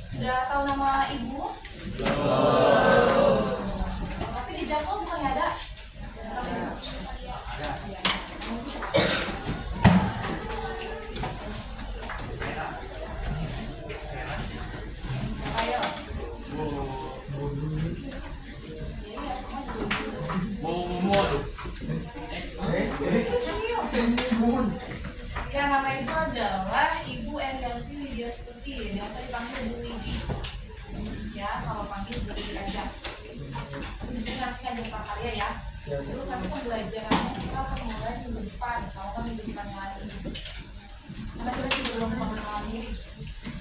Sudah tahu nama ibu? Tapi di jadwal bukannya ada? Ya, nama ibu adalah Ibu Endelti Widya Stuti, biasa dipanggil Bu Widi. Ya, kalau panggil Bu Widi aja. Di sini nanti kan jadi prakarya ya. Terus nanti pembelajarannya kita akan mulai minggu depan, kalau kan minggu depannya lagi. Karena kita juga belum mengenal diri.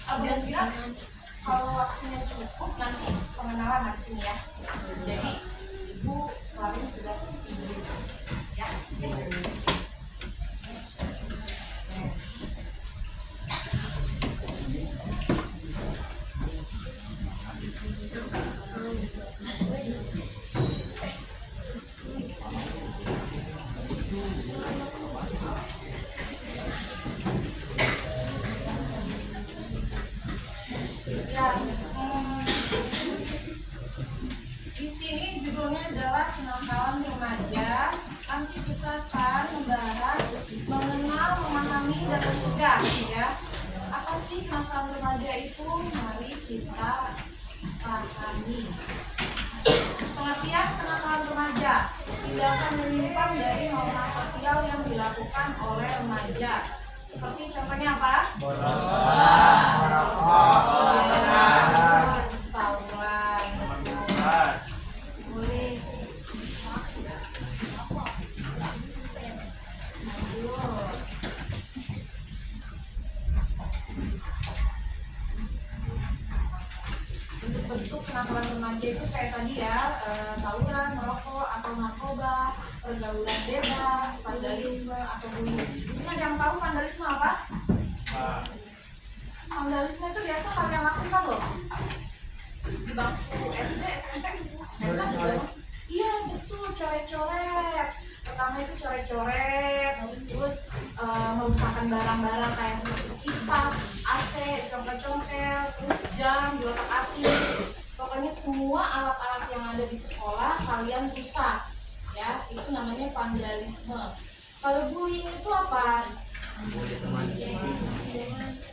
Dan kira kalau waktunya cukup nanti pengenalan di sini ya. Jadi ibu kemarin tugas ibu ya. Di sini judulnya adalah kenakalan remaja. Nanti kita akan membahas mengenal, memahami, dan mencegah ya. Apa sih kenakalan remaja itu? Mari kita pahami. Pengertian kenakalan remaja: tindakan menyimpang dari norma sosial yang dilakukan oleh remaja. Seperti contohnya apa? Tawuran. Boleh. Bentuk-bentuk kenakalan remaja itu kayak tadi ya, tawuran, merokok atau narkoba, pergaulan bebas, vandalisme atau bullying. Di sini ada yang tahu vandalisme apa? Vandalisme itu biasa kalian lakukan loh di bangku SD, SMP, SMA juga. Iya betul, coret-coret. Pertama itu coret-coret, terus merusakkan barang-barang kayak seperti kipas, AC, congkel-congkel, terus jam, diotak-atik. Pokoknya semua alat-alat yang ada di sekolah kalian rusak, ya. Itu namanya vandalisme. Kalau bullying itu apa?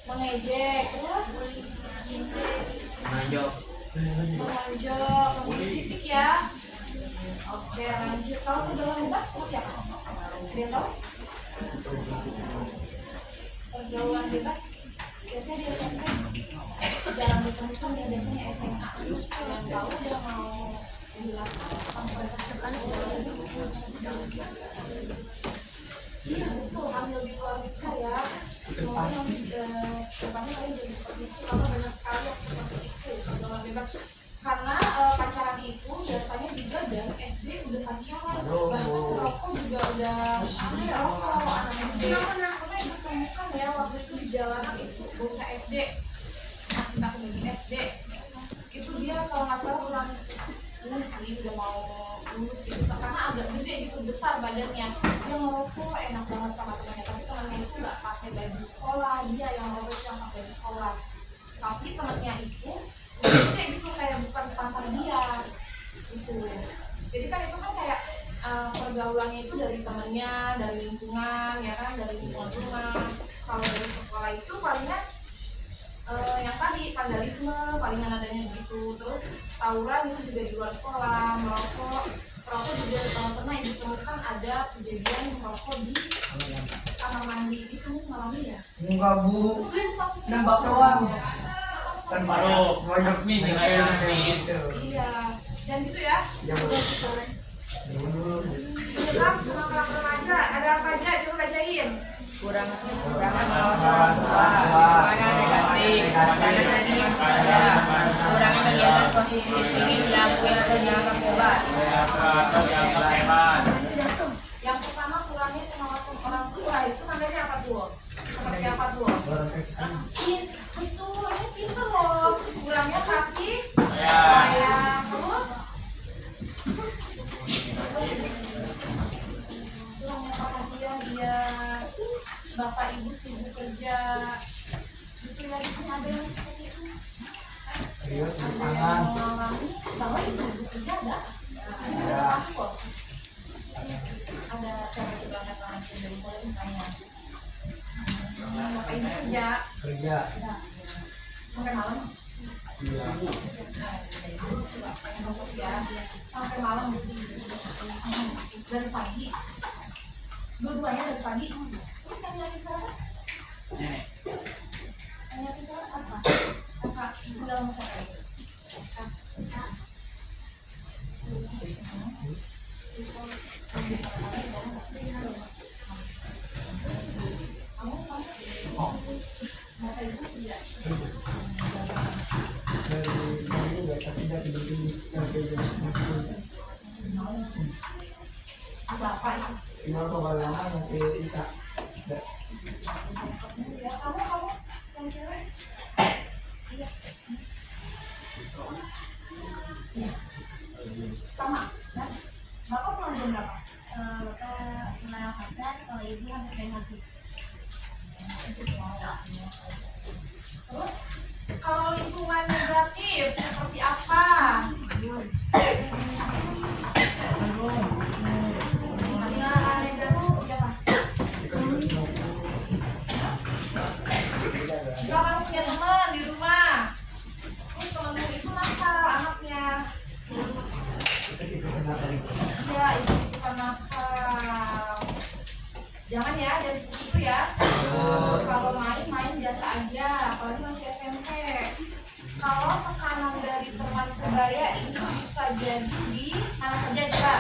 Mengejek, terus menonjok, fisik ya. Oke, lanjut. Kalau pergaulan bebas seperti apa? Ada yang tahu? Pergaulan bebas biasanya di SMP jarang ditemukan ya, biasanya SMA. Yang tahu dia mau menjelaskan itu ambil di luar bicara ya. Semoga nanti depannya kalian jadi seperti itu, karena banyak sekali yang seperti itu pergaulan bebas. Karena pacaran itu biasanya juga dari SD udah pacaran, bahkan rokok juga udah rokok anak SD. Pernah ibu temukan ya waktu itu di jalanan itu bocah SD, masih tak bocah SD itu dia kalau nggak salah ulang sih udah mau lulus gitu, karena agak gede gitu, besar badannya, dia ngerokok enak banget sama temannya, tapi temannya itu nggak pakai baju sekolah, dia yang ngerokok yang pakai baju sekolah, tapi temannya itu gede gitu kayak bukan sepantar dia gitu. Jadi kan itu kan kayak pergaulannya itu dari temannya, dari lingkungan ya kan, dari lingkungan rumah. Kalau dari sekolah itu palingnya yang tadi vandalisme palingan adanya begitu. Terus tawuran itu juga di luar sekolah, merokok juga pernah ditemukan ada kejadian merokok di kamar mandi itu malam ya? Enggak bu, nembak doang. Kan baru banyak nih kayak gitu. Iya, dan gitu ya. Ya betul. Kan kenakalan remaja ada apa aja? Coba bacain. Kurangan pengawasan orang negatif, kurangan kegiatan positif ingin dilakukan atau dianggap hebat. Yang pertama kurangnya pengawasan orang tua, itu namanya apa tuh? Seperti apa tuh? Itu orangnya pintar loh. Kurangnya kasih sayang, terus kurangnya perhatian dia. Bapak ibu sibuk kerja gitu ya, di sini ada yang seperti itu. Iya, ada yang tangan. mengalami bahwa itu disebut kerja enggak? Itu juga termasuk kok. Ada siapa coba angkat tangan dari boleh ditanya. Bapak ibu kerja Kerja. sampai malam. Iya. Coba tanya sama Sofia sampai malam dari pagi. Dua-duanya dari pagi. Terus yang nyiapin sarapan? Nenek. Yang nyiapin sarapan apa? Kakak tinggal masak aja. Oh. Bapak ibu kerja. Dari udah tapi udah tidur sampai jam 10. Bapak itu. Iya, kalau lama nanti Isa. Ya, kamu yang cewek. Iya. Iya. Sama. Ya. Bapak pulang jam berapa? Bapak kenal pasar, kalau ibu sampai maghrib. Terus kalau lingkungan negatif seperti apa? Lingkungan negatif seperti apa? Misal kamu punya teman di rumah, terus temenmu itu nakal anaknya. Iya, itu kan nakal. Jangan ya, jangan seperti itu ya. Kalau main biasa aja, apalagi masih SMP. Kalau tekanan dari teman sebaya ini bisa jadi di mana saja coba?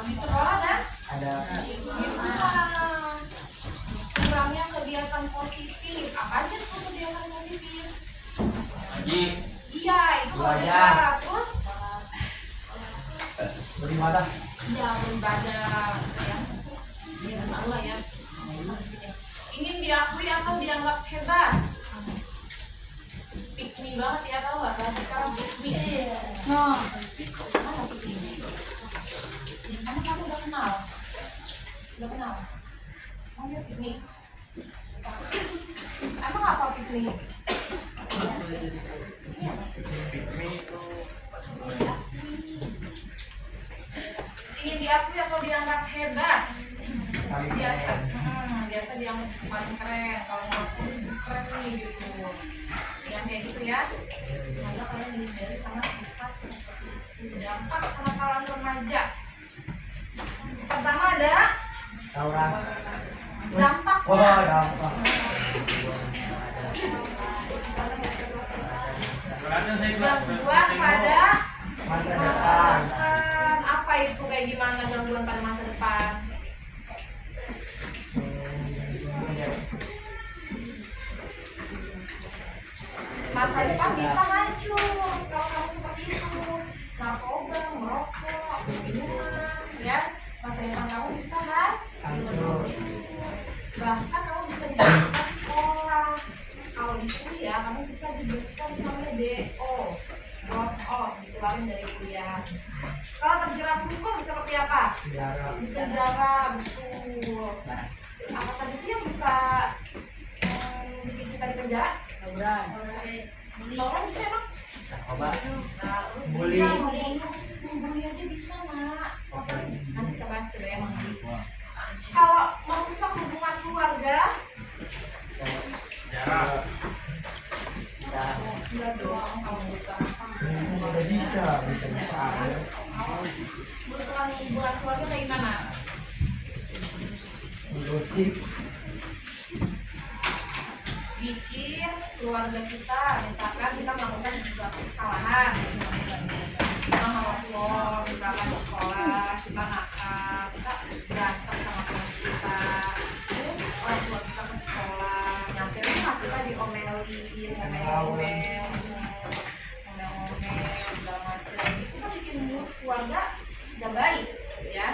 Di sekolah dan Ada di rumah. Kurangnya kegiatan positif. Apa aja tuh kegiatan positif? lagi Iya, itu Belajar. belajar. Terus beribadah. ya beribadah ya. Ya tahu lah ya. Ingin diakui atau dianggap hebat. Pick me banget ya, tahu nggak bahasa sekarang pick me. No. Mana pick me? Emang kamu udah kenal? Udah kenal? Kamu lihat pick me? Emang apa pick me? Ini apa? Ingin diakui atau dianggap hebat. Biasa biasa dianggap paling keren. Kalau ngaku keren nih gitu, yang kayak gitu ya. Semoga kalian dihindari sama sifat seperti itu. Dampak kenakalan remaja pertama ada Tauran. dampaknya. Dampak. Gangguan pada Masa masa depan. depan. Apa itu, kayak gimana gangguan pada masa depan? Masa depan bisa hancur kalau kamu seperti itu. Narkoba, merokok, minuman, ya. Masa depan kamu bisa hancur. Bahkan kamu bisa diberikan sekolah. Kalau di kuliah kamu bisa diberikan namanya DO, drop out, dikeluarin dari kuliah. Kalau terjerat hukum seperti apa? Di penjara, betul. Apa saja sih yang bisa bikin kita di penjara? Tauran bisa emang? Obat. Bisa. Terus Bully. membuli aja bisa, nak. Nanti kita bahas coba ya, Mang. Kalau merusak hubungan keluarga, enggak dong, kalau merusak Udah bisa aja. merusak hubungan keluarga kayak gimana? Gosip. Bikin keluarga kita, misalkan kita melakukan sesuatu kesalahan, kita ngelopor, misalkan di sekolah kita nakal, kita berantem sama teman kita, terus orang tua kita ke sekolah, nyampe rumah kita diomelin, ngomel-ngomel, segala macam, itu kan bikin mood keluarga gak baik, ya.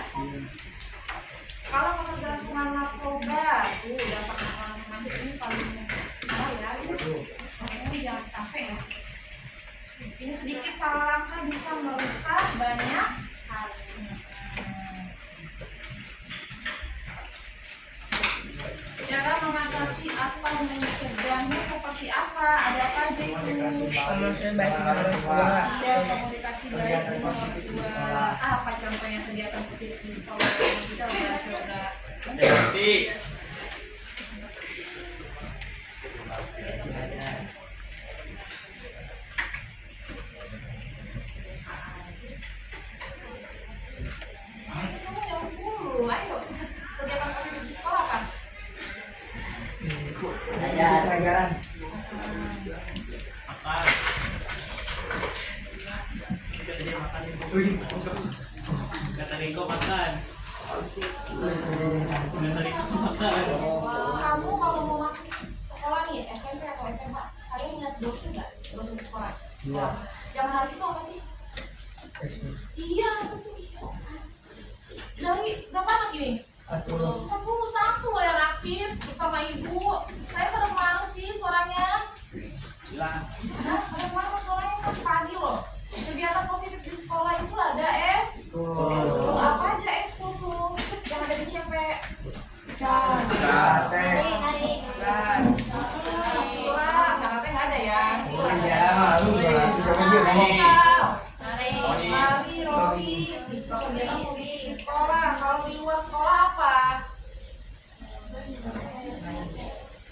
Kalau ketergantungan narkoba, tuh dampak narkoba remaja ini paling parah ya. Makanya jangan sampai ya. Di sini sedikit salah langkah bisa merusak banyak hal. Cara mengatasi atau mencegahnya seperti apa? Ada apa aja Maksudnya baik dengan orang tua. Iya, komunikasi baik dengan orang tua. Apa contohnya kegiatan positif di sekolah yang bisa bahas yoga? Pasti. Kamu jawab dulu, ayo. Kegiatan positif di sekolah apa? Pelajaran. Makan. Kita tadi makan itu. Kata Riko makan. Kata Riko makan. Kamu kalau mau masuk sekolah nih, SMP atau SMA, kalian ingat dosen nggak? Dosen di sekolah? Sekolah. Yang menarik itu apa sih? Iya, betul. Iya. Dari berapa anak ini? 41 loh yang aktif bersama ibu. Kalian pada kemana sih suaranya? Hilang. Hah? Pada kemana suaranya? Masih pagi loh. Kegiatan positif di sekolah itu ada eskul. Apa aja eskul tuh? Yang ada di CP. Karate. Silat, karate nggak ada ya? Silat. Ya, malu lah. Futsal, lari, rohis, kegiatan positif di sekolah. Kalau di luar sekolah apa?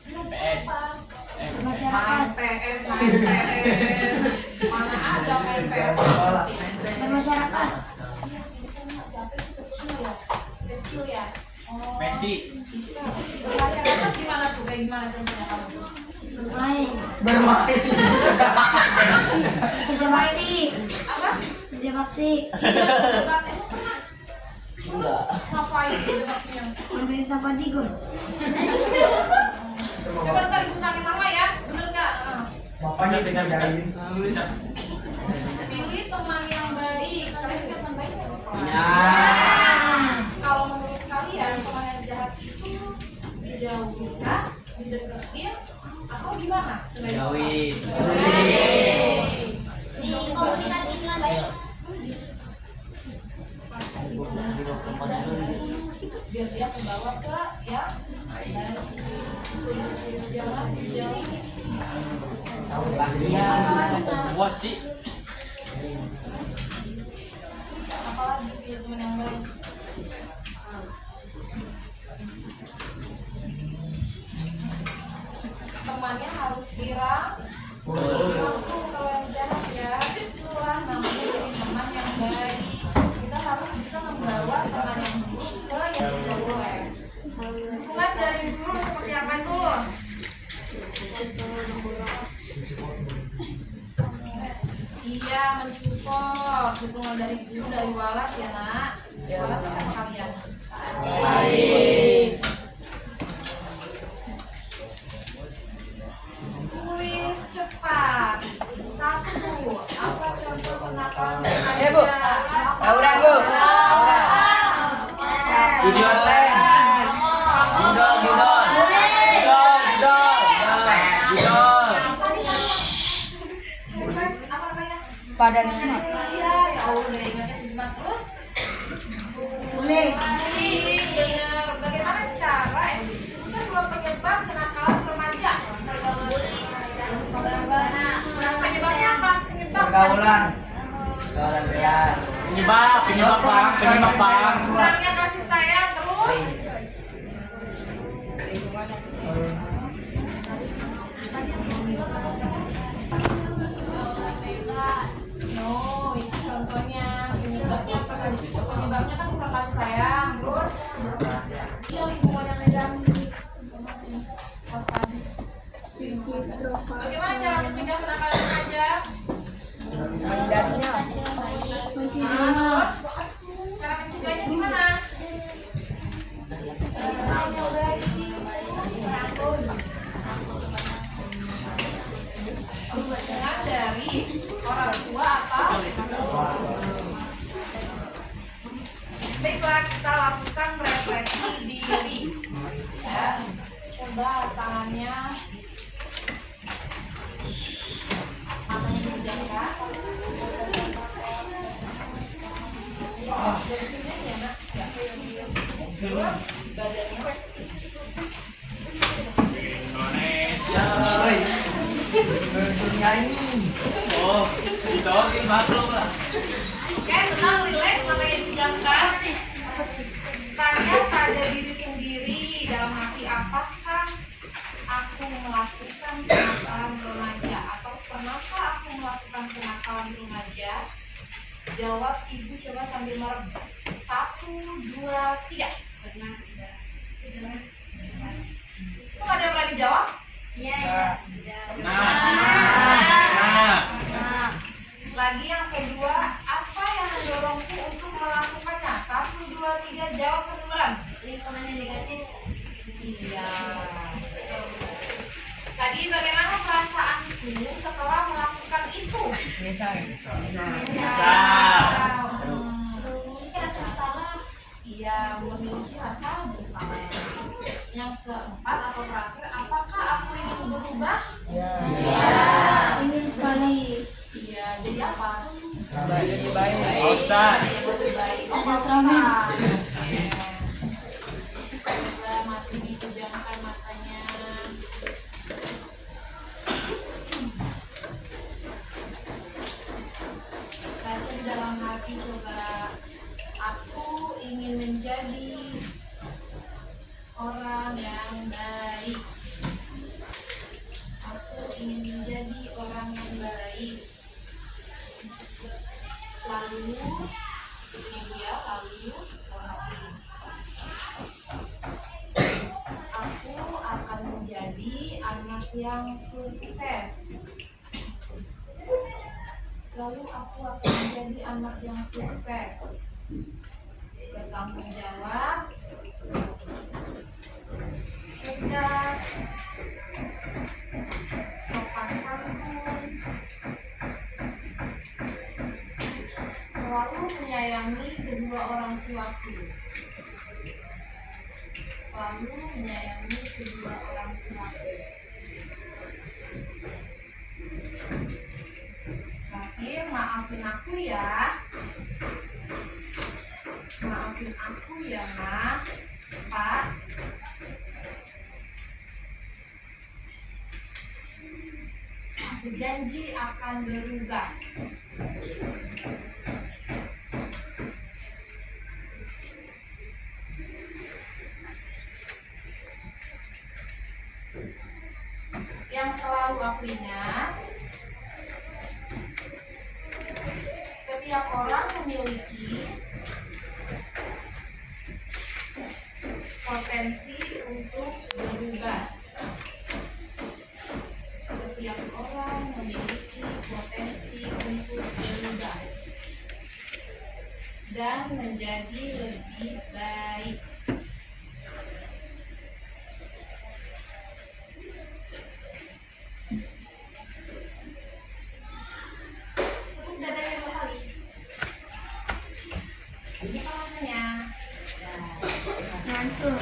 PS. Main PS, main PS. Mana ada main PS? Bermasyarakat. Siapa itu kecil ya? Kecil ya? Oh. Messi. Masyarakat gimana tuh? Kayak gimana contohnya kamu? Bermain. Bermain. Kerja bakti. Apa? Kerja bakti. Iya, debat. Emang pernah? Enggak. Ngapain debatnya? Ambilin sampah di gun. Coba ntar ibu tanya mama ya, bener nggak? Bapaknya dengan jalin. Pilih teman yang baik. Kalian punya teman baik nggak di sekolah? Ya. Kalau menurut kalian teman yang jahat itu dijauhin, kah? Dideketin, atau gimana? Jauhin. Dikomunikasi dengan baik. Biar dia kebawa ke ya jangan dijauhin. Puas sih. Apalagi dia teman yang baik. Temannya harus dirangkul. Kalau yang jahat ya itulah namanya jadi teman yang baik. Kita harus bisa membawa teman yang buruk ke yang boleh. Hubungan dari guru seperti apa tuh? Iya, mensupport. Dukungan dari guru, dari Walas ya nak. Walas sama kalian. Baik. Tulis cepat. 1. Apa contoh kenakalan Ya, Bu. Aura, Bu. Aura. Judi online. Gidol. Apa namanya? Pada di sini. Iya, ya Allah udah ingatnya gimana terus? Boleh. Baik, benar. Bagaimana cara sebutkan 2 penyebab kenakalan remaja? Penyebabnya apa? Penyebab Pergaulan. Pergaulan bebas. Penyebab bang. kurangnya kasih sayang terus. No, itu contohnya. Penyebabnya apa tadi? Penyebabnya kan kurang kasih sayang. Terus iya lingkungan yang negatif. Waspada. Bagaimana cara mencegah kenakalan remaja? Menghindarinya. Terus cara mencegahnya gimana? Yang baik. Dengar dari orang tua atau baiklah, kita lakukan refleksi diri ya. Coba tangannya matanya dipejamkan. Dari sini ya nak. Terus badannya Indonesia. nyanyi. Oh, sorry, maklum lah. Oke, tenang, relax, matanya dipejamkan. Tanya pada diri sendiri dalam hati, apakah aku melakukan kenakalan remaja atau pernahkah aku melakukan kenakalan remaja? Jawab ibu coba sambil merem. 1, 2, 3. Pernah tidak? Kok ada yang berani jawab? Iya. Nah. Lagi yang kedua, apa yang mendorongku untuk melakukannya? 1, 2, 3, jawab sambil merem. Lingkungannya negatif. Iya. Tadi bagaimana perasaanku setelah melakukan itu? Misal. Memiliki rasa bersalah. Iya, memiliki rasa bersalah. Yang keempat atau terakhir, apakah aku ingin berubah? Ya. Ingin sekali. Iya, jadi apa? Jadi baik. Ustaz. Lebih baik. Oh, Ada Pak trauma. Ustaz. Coba masih dipejamkan matanya. Baca di dalam hati coba. Aku ingin menjadi orang yang baik. Aku ingin menjadi orang yang baik. Lalu ini dia, lalu aku akan menjadi anak yang sukses. Lalu aku akan menjadi anak yang sukses, bertanggung jawab, cerdas, sopan santun, selalu menyayangi kedua orang tuaku. Selalu menyayangi kedua orang tuaku. Terakhir, maafin aku ya. Maafin aku ya, Ma, Pak. Aku janji akan berubah. Yang selalu aku ingat, setiap orang memiliki potensi untuk berubah. Setiap orang memiliki potensi untuk berubah dan menjadi lebih baik. Tepuk dadanya 2 kali. Ini palanya. Ngantuk.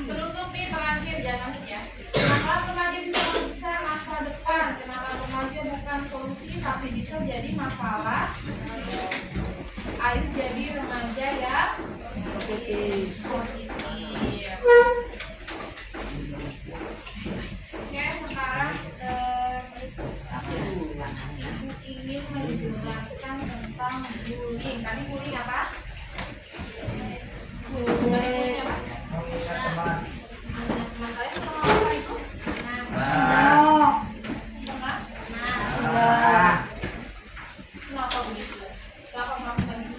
Penutup nih terakhir, jangan ya. Kenakalan remaja bisa merugikan masa depan. Kenakalan remaja bukan solusi, tapi bisa jadi masalah. Ayo jadi remaja yang positif. Oke, sekarang Ibu ingin menjelaskan tentang bullying. Tadi bullying apa? Tadi bullying apa? Teman kalian pernah apa itu? Oh. Pernah? Kenapa begitu? Kenapa melakukan itu?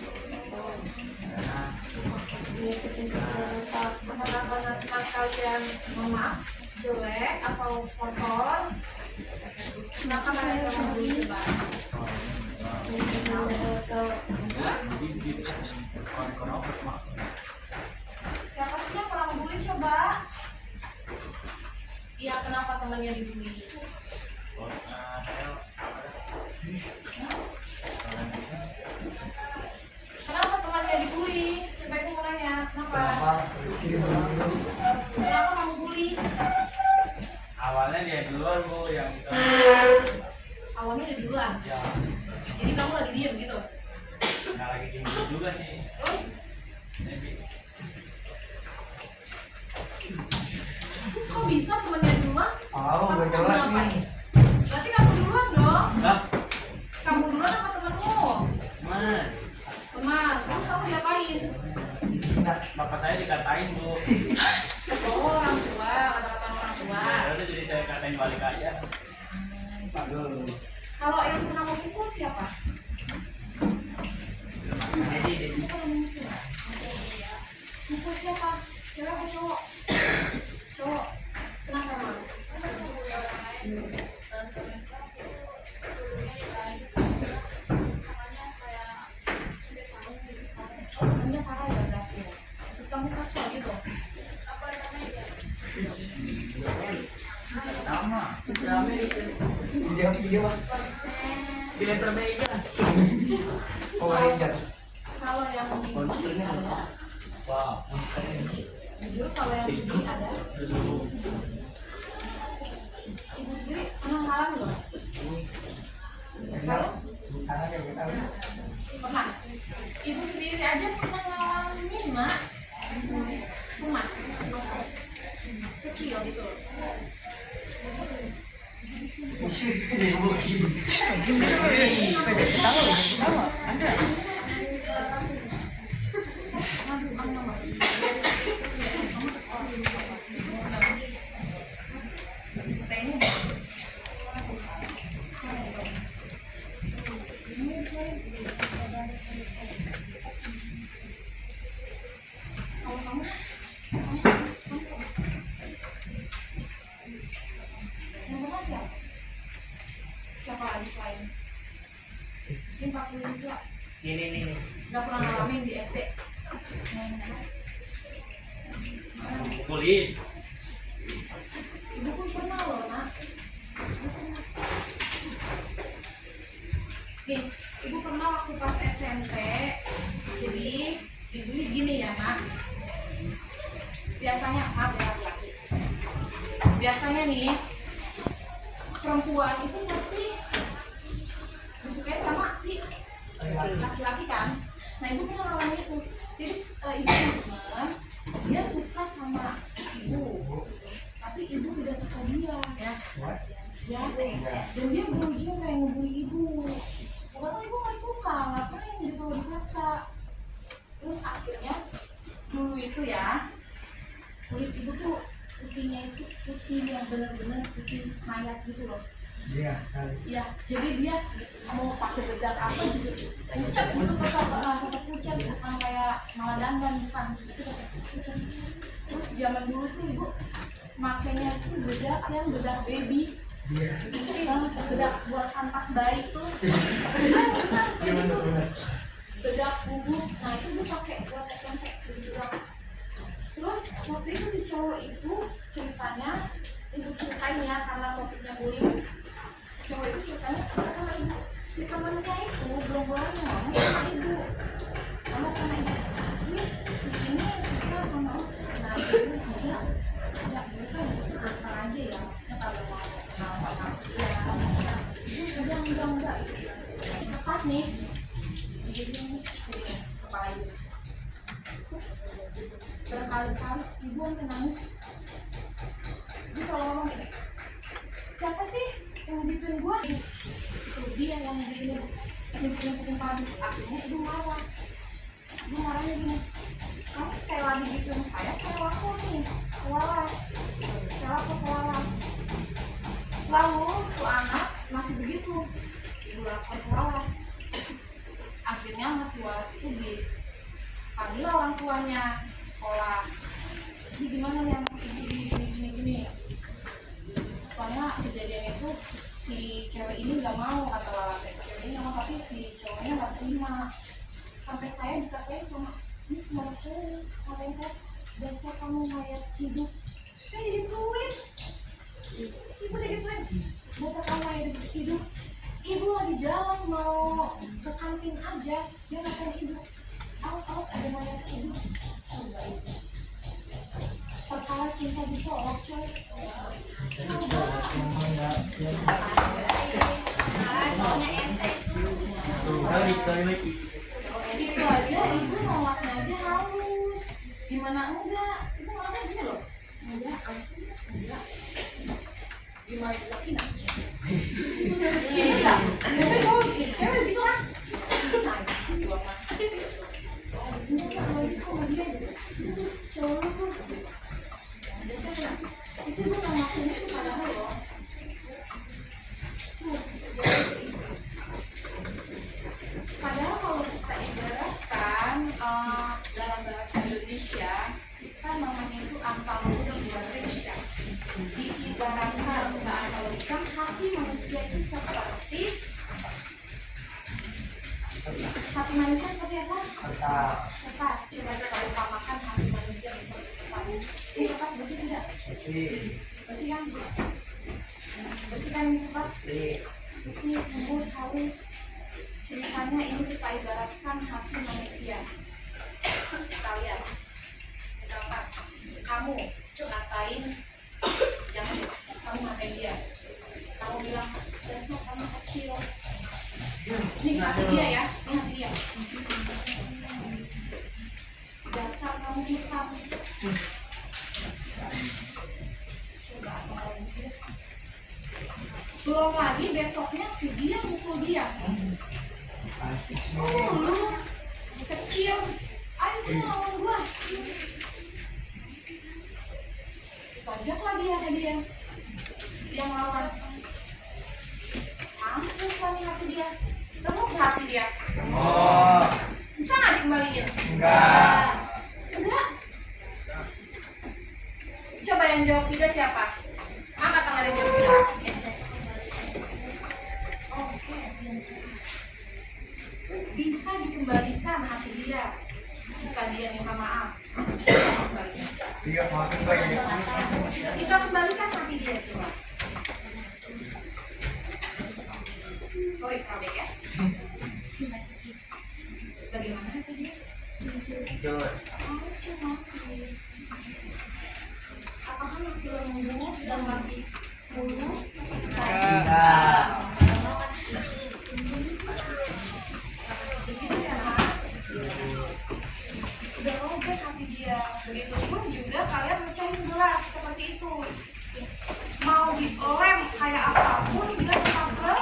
Kenapa teman kalian, mohon maaf, jelek atau kotor? Kenapa kalian pernah bullying, coba? Siapa sih yang pernah bully, coba? Iya, kenapa temannya dibully? Kenapa temannya dibully? Coba itu mulanya. Kenapa? Kenapa kamu bully? Awalnya dia duluan, Bu, yang itu. Awalnya dia duluan. Ya, Jadi kamu lagi diem gitu. nggak lagi gini juga sih. Terus Jadi, kok bisa temannya duluan? Tahu, gue jelas nih. Berarti kamu duluan dong. Hah? Kamu duluan apa temenmu? Mana? Teman, terus kamu diapain? Bapak saya dikatain, Bu. Oh, orang tua, kata-kata orang tua. Ya udah, jadi saya katain balik aja. Kalau yang pernah mau pukul siapa? Pukul siapa? Cewek atau cowok? Cowok. Kenapa emang? Oh, temennya parah ya berarti ya? Terus kamu kesel gitu? Sama. Video Pak. Biar berbeda. Kalau yang begini ada. Wow. Jujur kalau yang begini ada. Ibu sendiri pernah ngalamin loh. Kalau pernah. Ibu sendiri aja pernah ngalamin, Mak. Rumah. Kecil gitu. Siapa lagi selain ini 40 siswa Ini. nggak pernah ngalamin di SD. Dipukulin. Ibu pun pernah loh, Nak. Nih, ibu pernah waktu pas SMP. Jadi ibu ini gini ya, Nak. Biasanya laki-laki. Biasanya nih perempuan itu pasti disukai sama si laki-laki kan. Nah, ibu pernah ngalamin itu. Jadi ibu teman dia suka sama ibu, tapi ibu tidak suka dia ya. Dan dia berujung kayak ngebully ibu. Pokoknya ibu nggak suka, ngapain gitu dipaksa. Terus akhirnya dulu itu ya, kulit ibu tuh putihnya itu putih yang benar-benar putih mayat gitu loh. Iya, jadi dia mau pakai bedak apa gitu, pucat gitu, tetap pucat, bukan kayak malah dandan, bukan itu tetap pucat. Terus zaman dulu tuh ibu makainya tuh bedak yang bedak baby, bedak buat antak bayi tuh, bedak bubuk. Nah itu ibu pakai buat SMP bedak. Terus waktu itu si cowok itu ceritanya, ibu ceritain ya karena topiknya bullying. Cowok itu ceritanya sama ibu, si temannya itu belum-belumnya ngomong sama ibu, sama ibu, ini si ini suka sama lu. Nah ibu dia ya bukan apa aja ya, maksudnya kalau mau sama ya enggak pas nih jadi sini kepala ibu berkali-kali ibu sampai nangis. Ibu selalu ngomong gini, siapa sih yang gituin gue? Itu dia yang gituin padu. Akhirnya ibu marah. Ibu marahnya gini, kamu sekali lagi gituin saya lapor nih ke Walas. Saya lapor ke Walas. Lalu tuh anak masih begitu, ibu lapor ke Walas. Akhirnya masih Walas itu dipanggil orang tuanya sekolah. Ini gimana nih anak gini. Soalnya kejadian itu si cewek ini nggak mau, kata Walas. Cewek ini nggak mau, tapi si cowoknya nggak terima. Sampai saya dikatain sama ini semua cewek, katain saya dasar kamu mayat hidup. Saya digituin, ibu digituin, dasar kamu mayat hidup. Ibu lagi jalan mau ke kantin aja, dia ngatain ibu, awas ada mayat hidup. Coba itu perkara cinta ditolak coy. Coba itu aja ibu nolaknya aja halus, gimana enggak, ibu nolaknya gini loh, enggak ibaratkan kita analogikan hati manusia itu seperti hati manusia seperti apa? Kertas. Coba kita umpamakan hati manusia seperti kertas. Ini kertas bersih tidak? Bersih kan? Bersih kan ini kertas? Ini lembut, halus. Ceritanya ini kita ibaratkan hati manusia. Kita lihat. Misalkan kamu ngatain, jangan kamu ngatain dia. Kamu bilang, dasar kamu kecil. Ini hati dia ya, ini hati dia. Dasar kamu hitam. Coba belum lagi besoknya si dia mukul dia. Lu kecil, ayo semua lawan gua. Tonjok lagi ada dia yang lawan. Mampus lah nih hati dia. Remuk gak hati dia? Bisa gak dikembaliin? Enggak. Coba yang jawab 3 siapa? Angkat tangan yang jawab 3. Oke. Bisa dikembalikan hati dia jika dia minta maaf. Kita kembalikan hati dia coba. Sorry, Kabek ya. Bagaimana hati dia? Masih. Apakah masih lembut dan masih mulus? Udah robek hati dia. Begitupun juga kalian mecahin gelas seperti itu. Mau dilem kayak apapun dia tetap coba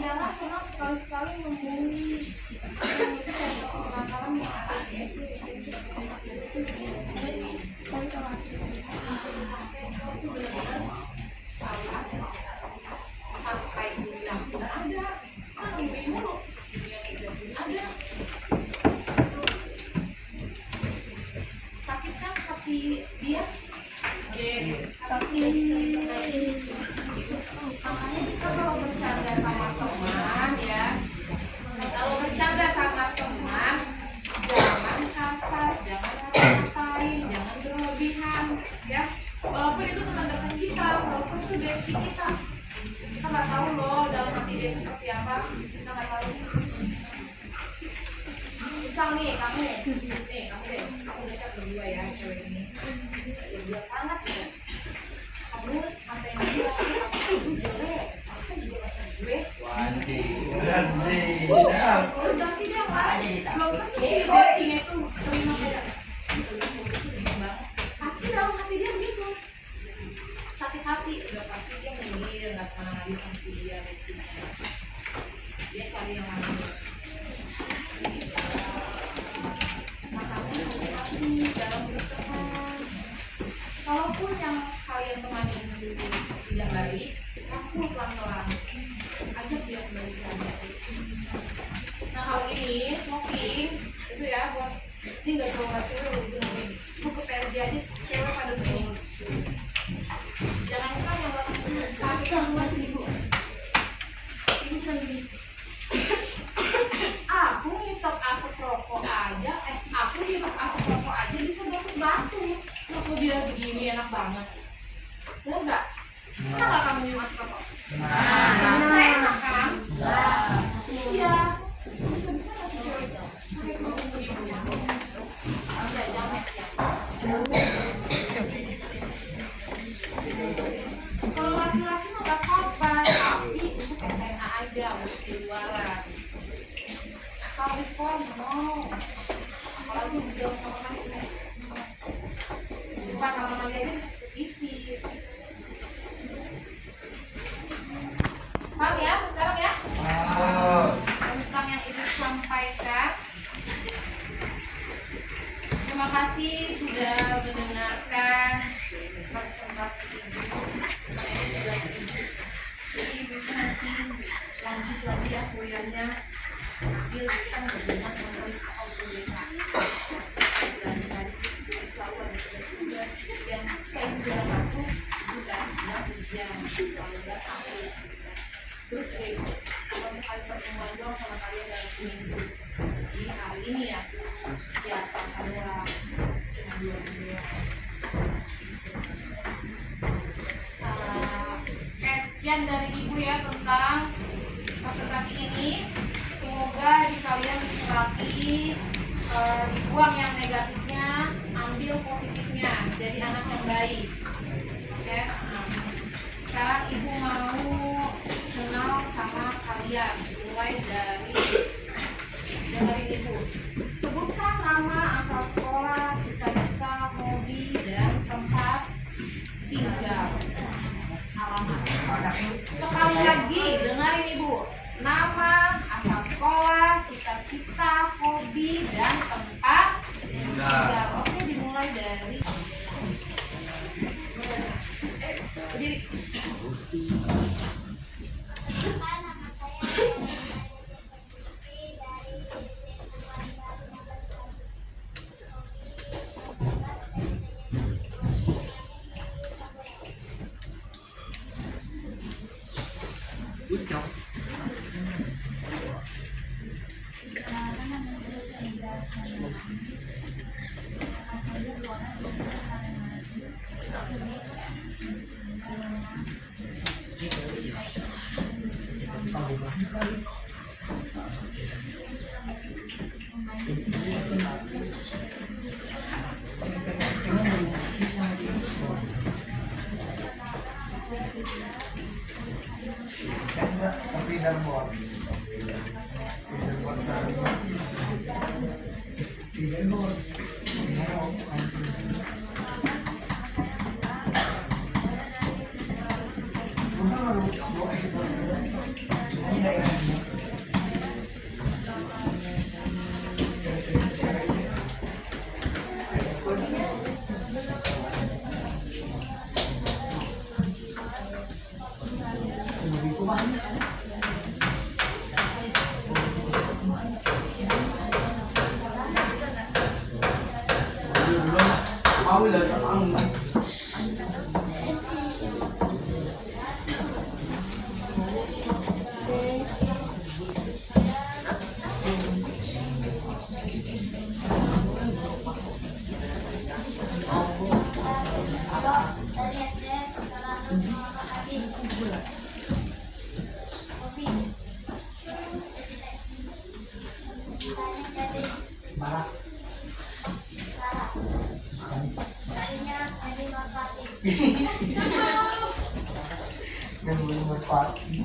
jangan pernah sekali-sekali membuli. Itu saya pengalaman yang ada itu benar-benar salah. Sampai bilang pun ada, nungguin mulu yang pun ada. Sakit kan hati dia? Sakit. Makanya kita kalau bercanda sama teman ya, kalau bercanda sama teman, jangan kasar, jangan ngatain, jangan berlebihan, ya. Walaupun itu teman dekat kita, walaupun itu bestie kita nggak tahu loh dalam hati dia itu seperti apa, kita nggak tahu. Misal nih kamu deh, aku dekat berdua ya, cewek ini, berdua sangat ya. Kamu ngatain dia, kamu jelek, aku juga pacar gue. Berarti dia lain, belum tentu si bestie-nya itu terima dia. Pasti dalam hati dia begitu. Sakit hati, udah pasti dia menyindir, nggak pernah lagi sama si dia bestie-nya. Dia cari yang lain. Makanya hati-hati dalam berteman. Kalaupun yang kalian temani itu tidak baik, rangkul pelan-pelan, ajak dia kembali ke hati. Nah kalau ini smoking itu ya buat ini nggak cuma cewek loh, ibu ke PRJ aja cewek pada begini. Jangan lupa yang kaki buat ibu. Ibu cuma gini. Aku ngisap asap rokok aja, aku ngisap asap rokok aja bisa batuk-batuk. Kalau dia begini enak banget. Benar nggak? Pernah nggak kamu minum asap rokok? Enak kan? Iya. Bisa-bisa nggak sih cewek pakai kerudung ibu? Ya, jamet ya. Kalau laki-laki mah nggak apa-apa, tapi untuk SMA aja, mesti luaran. Kalau di sekolah mau, apalagi di dalam kamar mandi. Bukan kamar mandi aja di CCTV. Paham ya sekarang ya? Tentang yang Ibu sampaikan. Terima kasih sudah mendengarkan presentasi Ibu mengenai tugas Ibu. Jadi Ibu masih lanjut lagi ya kuliahnya, ambil jurusan berhubungan dengan autodidaktik. ngobrol sama kalian dalam seminggu. Jadi hari ini ya Selasa doang, cuma 2 jam doang. Oke, sekian dari Ibu ya tentang presentasi ini. Semoga di kalian rapi, dibuang yang negatifnya, ambil positifnya, jadi anak yang baik. Oke, sekarang Ibu mau kenal sama kalian, mulai dari Ibu. Sebutkan nama, asal sekolah, cita-cita, hobi, dan tempat tinggal. Alamat. Sekali lagi, dengarin Ibu. Nama, asal sekolah, cita-cita, hobi, dan tempat tinggal. Oke, dimulai dari berdiri. Dan belum berparti.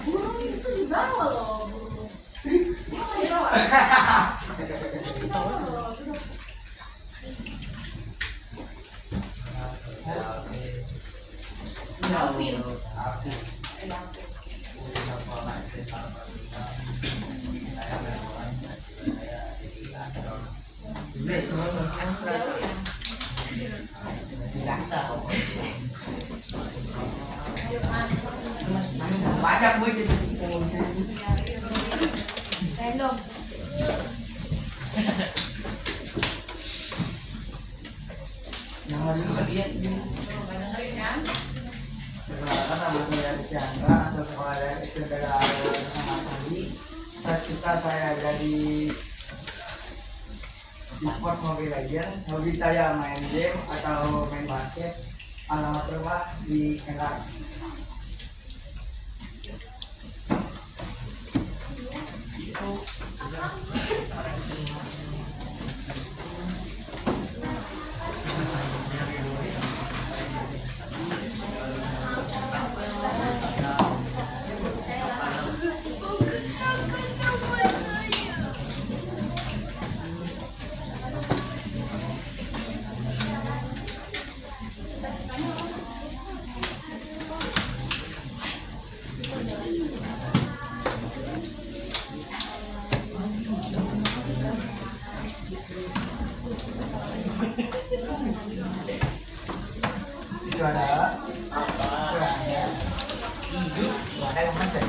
Burung itu di bawah loh, burung. Di bawah. Di bawah loh. Alvin. Banyak gue jadi Random. nama dulu dia Dengerin kan? perkenalkan nama saya Rizkyandra, asal sekolah dari SD Negara Sama Tadi. Cita saya dari e-sport Mobile Legends. Hobi saya main game atau main basket. Alamat rumah di Kendal. Suara hidup ada yang masuk.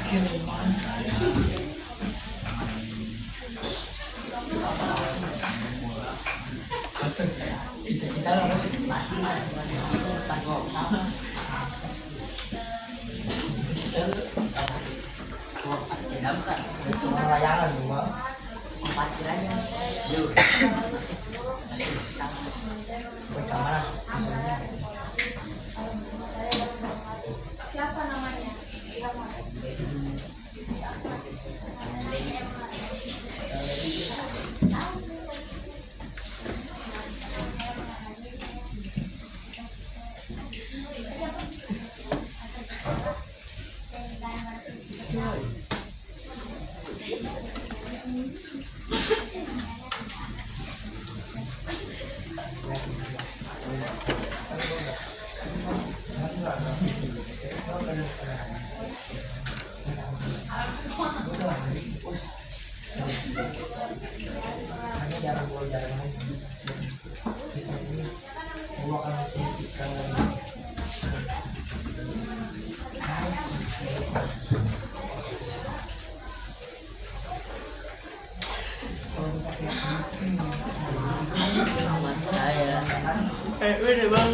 Kita lah mati lah tanggung sama. Cuma layangan cuma pasir aja. Bagaimana? Siapa namanya? Siapa? Udah bang.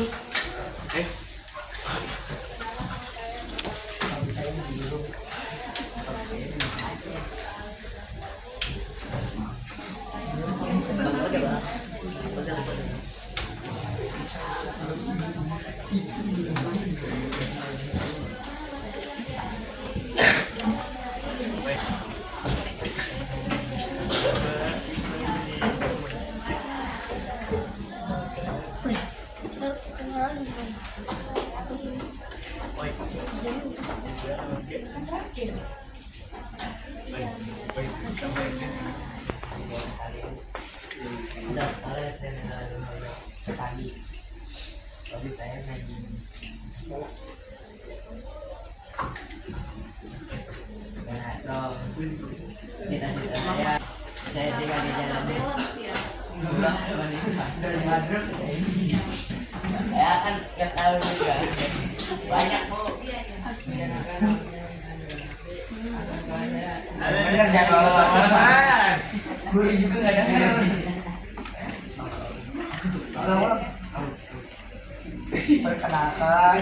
Tadi tapi saya main bola. Nah, cita-cita saya tinggal di jalan Balance ya. dari Madrid. Ya kan nggak tahu juga banyak kok. Iya iya. Bener jangan guru juga nggak ada. Perkenalkan.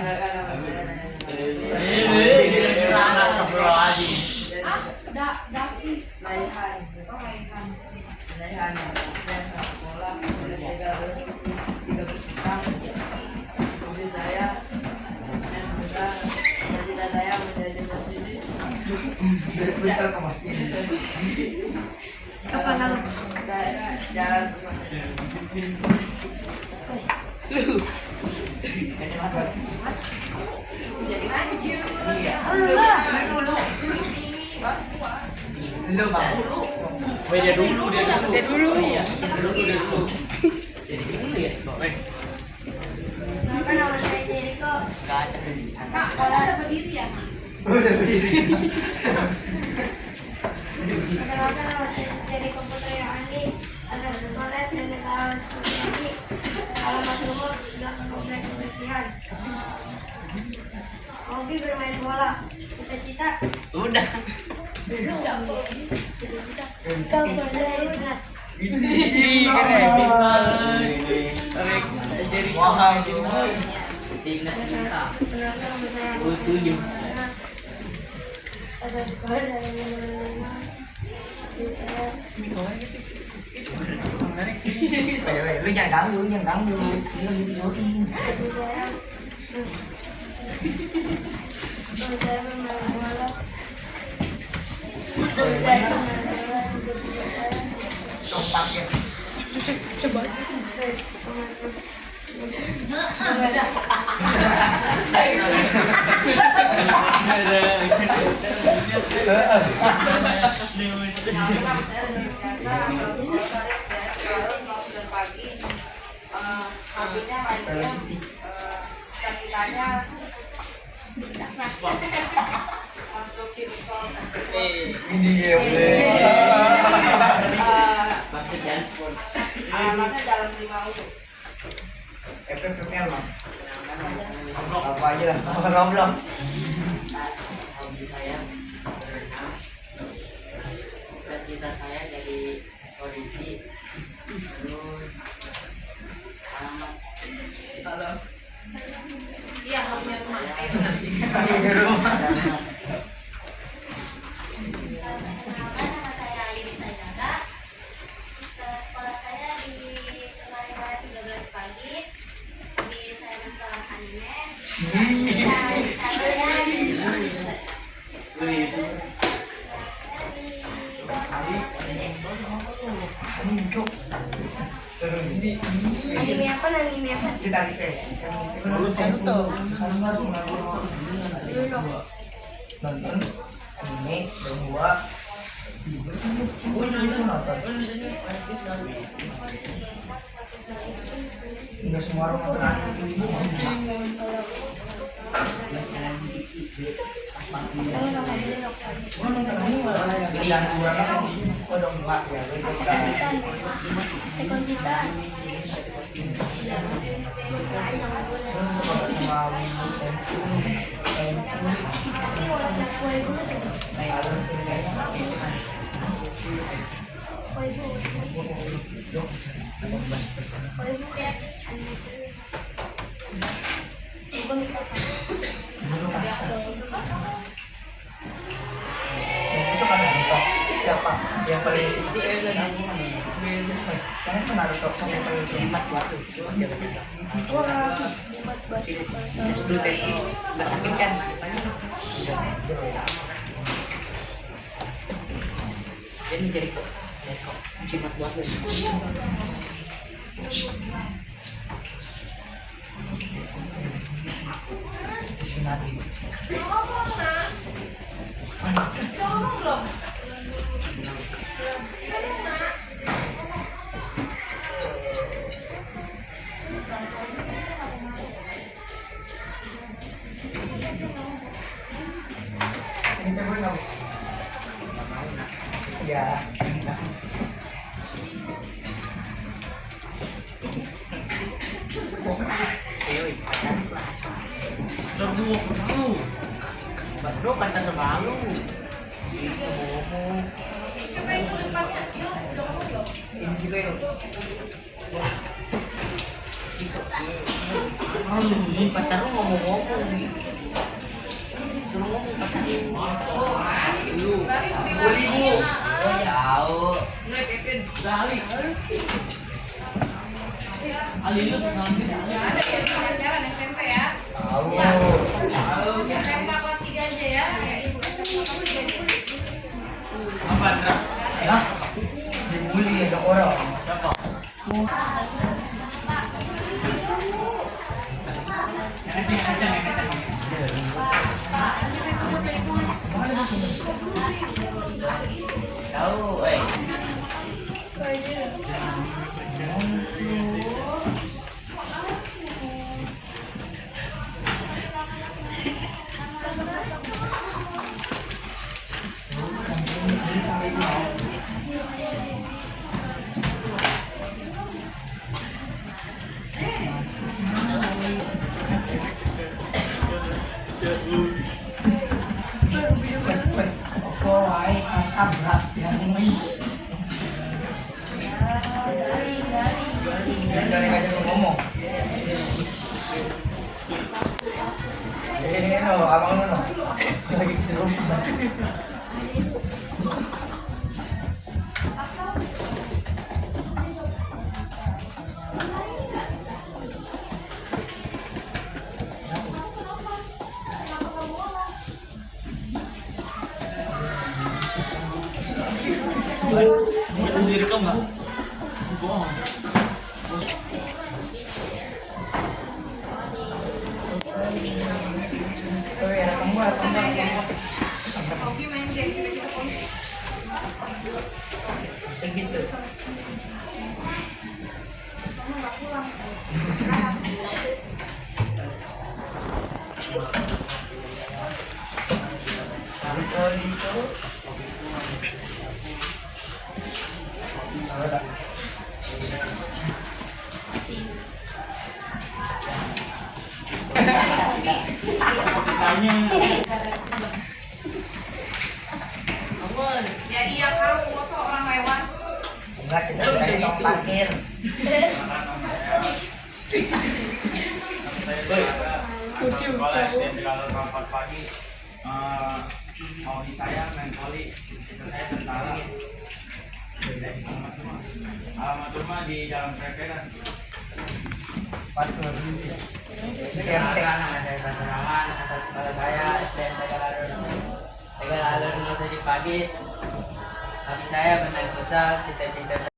Davi. Raihan. Oh, Raihan. Raihan. Saya sekolah sudah 3 tahun. Hobi saya main bola. Cita-cita saya menjadi petinju. Besar ke masih. Apa nama? Daerah Jalan Lanjut. dulu. Lu bang. Dia dulu. Iya. Jadi dulu ya. Apa nama saya Jericho? Gak ada. Kak, kalau ada berdiri ya? Udah berdiri. Perkenalkan nama saya Jericho Putri Andi, asal sekolah SMK Tarawih Seperti Andi, alamat rumah belakang komplek kebersihan. Hobi bermain bola, cita-cita Udah. kau kerja dari dinas. Wah, timnas kita. Perkenalkan nama saya Tujuh. asal sekolah dari Lima. Lu jangan ganggu, lu jangan ganggu. Dia lagi tidurin. Saya bermain bola. Saya bermain bola. Sompak ya. Nama saya Denis Kansa, asal sekolah Tarik. Saya selalu mau 9 pagi. Hobinya main game. Cita-citanya masuk tim sekolah. Ini ya boleh. Alamatnya Jalan 5 Ulu. FFPL bang. Apa aja lah, Roblox. Hobi saya cita-cita saya jadi polisi. Terus alamat Iya, harus punya rumah. Ayo. alamat Perkenalkan, nama saya Iris Aidara. Sekolah saya di Kemayoran 13 pagi. Di saya nonton anime. Anime apa? Anime apa? Kita dikasih sekarang baru nonton anime dan gua nonton nggak semua orang nonton anime. Pilihan kurang apa nih? Oh dong enggak ya, Tekon kita. Besok ada Naruto. Siapa yang paling suka? Karena kan Naruto siapa yang paling suka? sebelum tes nggak sakit kan jadi jadi kok jimat buat lu. Sinari. Ngomong, Nak. Ngomong belum? Ngomong, Nak. Ini coba dong. Ya. Berdua tahu. Berdua kan terlalu. Coba itu depannya. Yuk, udah ngomong belum? Ini juga yuk. Ini pacar lu ngomong-ngomong nih. Suruh ngomong pacar lu. Bari bilang Boleh bu. iya, Oh jauh. Nggak, Kevin. Ali. Ali lu nanti Ali. Nggak ada ya, pacaran SMP ya. Tahu. Ya. SMK kelas 3 aja ya. Kayak ibu SMK kelas 3 aja. Apa Andra? Hah? Dibully ada orang. Siapa? Tahu, Oke, abrak yang ini. Dari aja ngomong. No, abang no. Lagi seru. Mau direkam nggak? Bohong. Hoki main game, cita-cita polisi. bisa gitu. Kamu nggak pulang. Tanya. Namun, Ya iya kamu, masa orang mewah. Enggak, cita-citanya tukang parkir. Saya juga asal sekolah SD Tegalan Rapat Pagi. Hobi saya main voli, cita saya tentara. Alamat rumah di Jalan Preperan. Sekian nama saya Tantangan, asal sekolah saya SDN Tegalan Rapat Pagi. Hobi saya bermain futsal, cita-cita